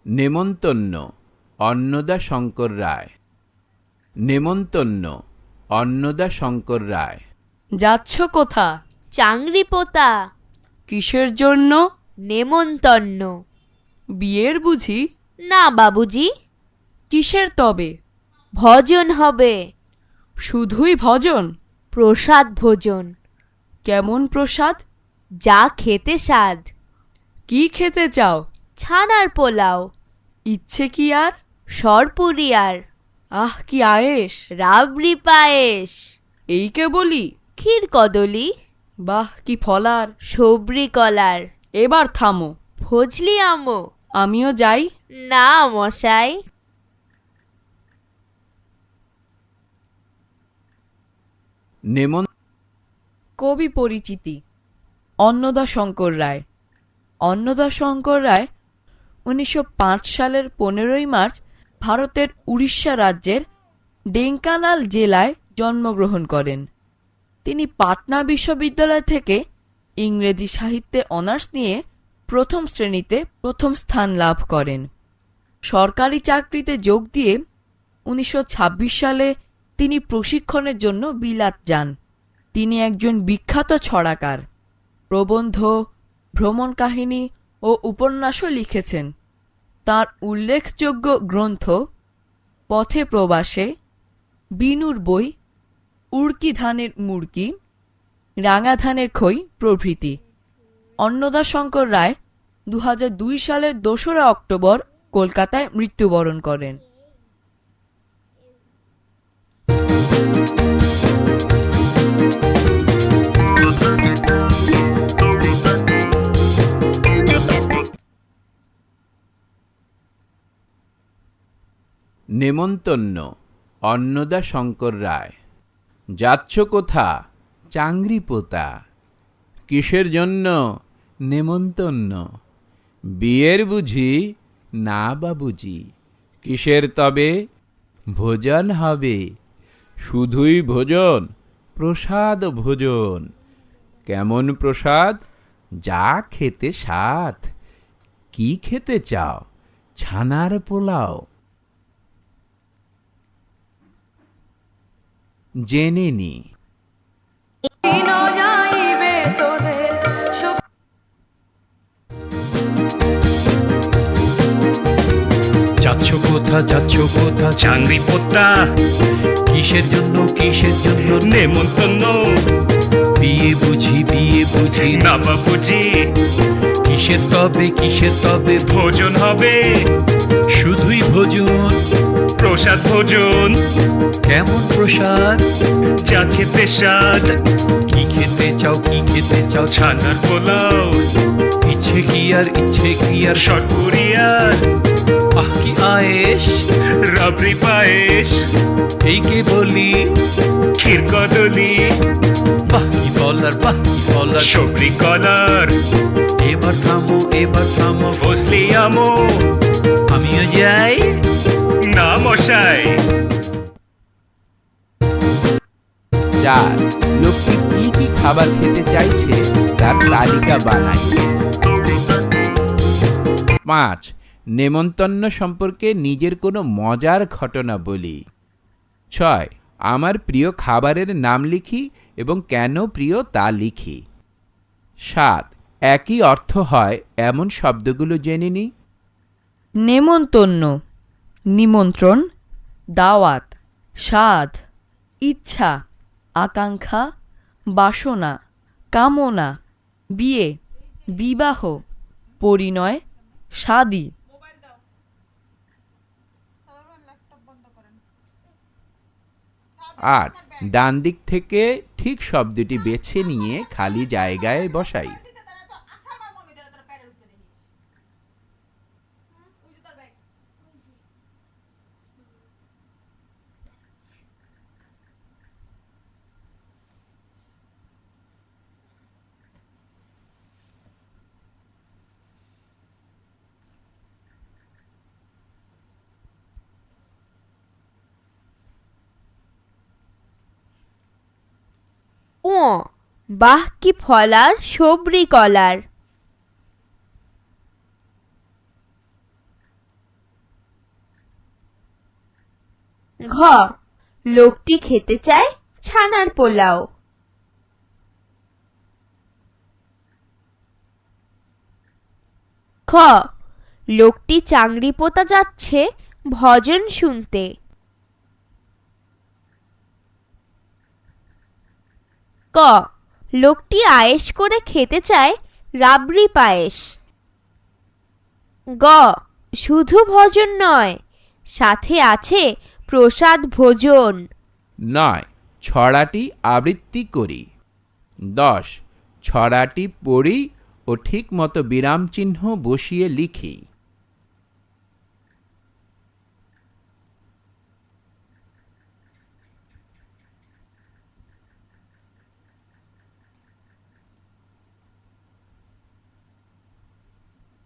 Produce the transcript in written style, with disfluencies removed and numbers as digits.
নেমন্তন্ন অন্নদা শঙ্কর রায়। নেমন্তন্ন অন্নদা শঙ্কর রায়। যাচ্ছ কোথা? চাংরিপোতা। কিসের জন্য? নেমন্তন্ন। বিয়ের বুঝি? না বাবুজি, কিসের তবে? ভজন হবে। শুধুই ভজন? প্রসাদ ভোজন। কেমন প্রসাদ? যা খেতে স্বাদ। কি খেতে চাও? ছানার পোলাও। ইচ্ছে কি আর? সরপুরি আর। আহ কি আয়েস! রাবড়ি পায়েস। এই কে বলি? ক্ষীর কদলি। বাহ কি ফলার! সবরি কলার। এবার থামো, ফজলি আমো। আমিও যাই। না মশাই। কবি পরিচিতি। অন্নদা শঙ্কর রায়। অন্নদা শঙ্কর রায় 1905 সালের 15ই মার্চ ভারতের উড়িষ্যা রাজ্যের ঢেঙ্কানাল জেলায় জন্মগ্রহণ করেন। তিনি পাটনা বিশ্ববিদ্যালয় থেকে ইংরেজি সাহিত্যে অনার্স নিয়ে প্রথম শ্রেণীতে প্রথম স্থান লাভ করেন। সরকারি চাকরিতে যোগ দিয়ে 1926 সালে তিনি প্রশিক্ষণের জন্য বিলাত যান। তিনি একজন বিখ্যাত ছড়াকার। প্রবন্ধ, ভ্রমণ কাহিনী ও উপন্যাসও লিখেছেন। তার উল্লেখযোগ্য গ্রন্থ পথে প্রবাসে, বিনুর বই, উড়কি ধানের মুড়কি, রাঙা ধানের খই প্রভৃতি। অন্নদা শঙ্কর রায় 2002 সালের 2রা অক্টোবর কলকাতায় মৃত্যুবরণ করেন। নেমন্তন্ন অন্নদা শঙ্কর রায়। যাচ্ছ কোথা? চাংরিপোতা। কিসের জন্য? নেমন্তন্ন। বিয়ের বুঝি? না বাবুজি, কিসের তবে? ভোজন হবে। শুধুই ভোজন? প্রসাদ ভোজন। কেমন প্রসাদ? যা খেতে স্বাদ। কি খেতে চাও? ছানার পোলাও। জেনে নি। যাচ্ছ কোথা, যাচ্ছ কোথা? চাংরিপোতা। কিসের জন্য, কিসের জন্য? নেমন্তন্ন। বিয়ে বুঝি, বিয়ে বুঝি? না বাবুজি, কিসের তবে, কিসের তবে? ভোজন হবে। শুধুই ভোজন? প্রসাদ ভোজন। কেমন প্রসাদ? যা খেতে স্বাদ। কি খেতে চাও, কি খেতে চাও? ছানার পোলাও। ইচ্ছে কি আর, ইচ্ছে কি আর? সরপুরি আর। আহ কি আয়েস! রাবড়ি পায়েস। এই কে বলি? ক্ষীর কদলি। বাহ কি ফলার, বাহ কি ফলার! সবরি কলার। এবার থামো, এবার থামো। ফজলি আমো। আমিও যাই। না মশাই। 4. লোকটি কি কি খাবার খেতে চাইছে তার তালিকা বানাই। 5. নেমন্তন্ন সম্পর্কে নিজের কোনো মজার ঘটনা বলি। 6. আমার প্রিয় খাবারের নাম লিখি এবং কেন প্রিয় তা লিখি। 7. একই অর্থ হয় এমন শব্দগুলো জেনে নিই। নেমন্তন্ন, নিমন্ত্রণ, দাওয়াত, স্বাদ, ইচ্ছা, আকাঙ্ক্ষা, বাসনা, কামনা, বিয়ে, বিবাহ, পরিণয়, শাদী। 8. ডান দিক থেকে ঠিক শব্দটি বেছে নিয়ে খালি জায়গায় বসাই। ও বাহ কি ফলার! সবরি কলার। ঘ লোকটি খেতে চায় ছানার পোলাও। খ লোকটি চাংড়ি পোতা যাচ্ছে ভজন শুনতে। ক লোকটি আয়েশ করে খেতে চায় রাবড়ি পায়েস। গ শুধু ভজন নয়, সাথে আছে প্রসাদ ভোজন। 9 ছড়াটি আবৃত্তি করি। 10 ছড়াটি পড়ি ও ঠিক মতো বিরাম চিহ্ন বসিয়ে লিখি।